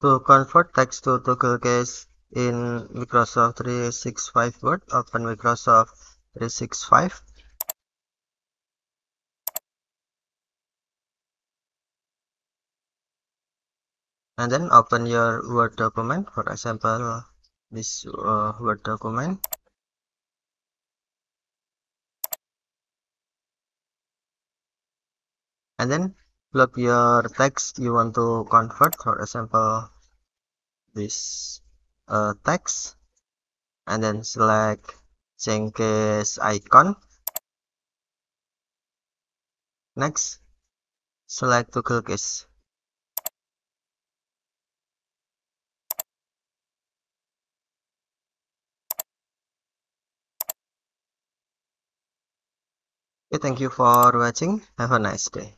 To convert text to toggle case in Microsoft 365 Word, open Microsoft 365 and then open your Word document, for example this Word document, and then plug your text you want to convert, for example this text, and then select change case icon. Next, select toggle case. Okay, thank you for watching. Have a nice day.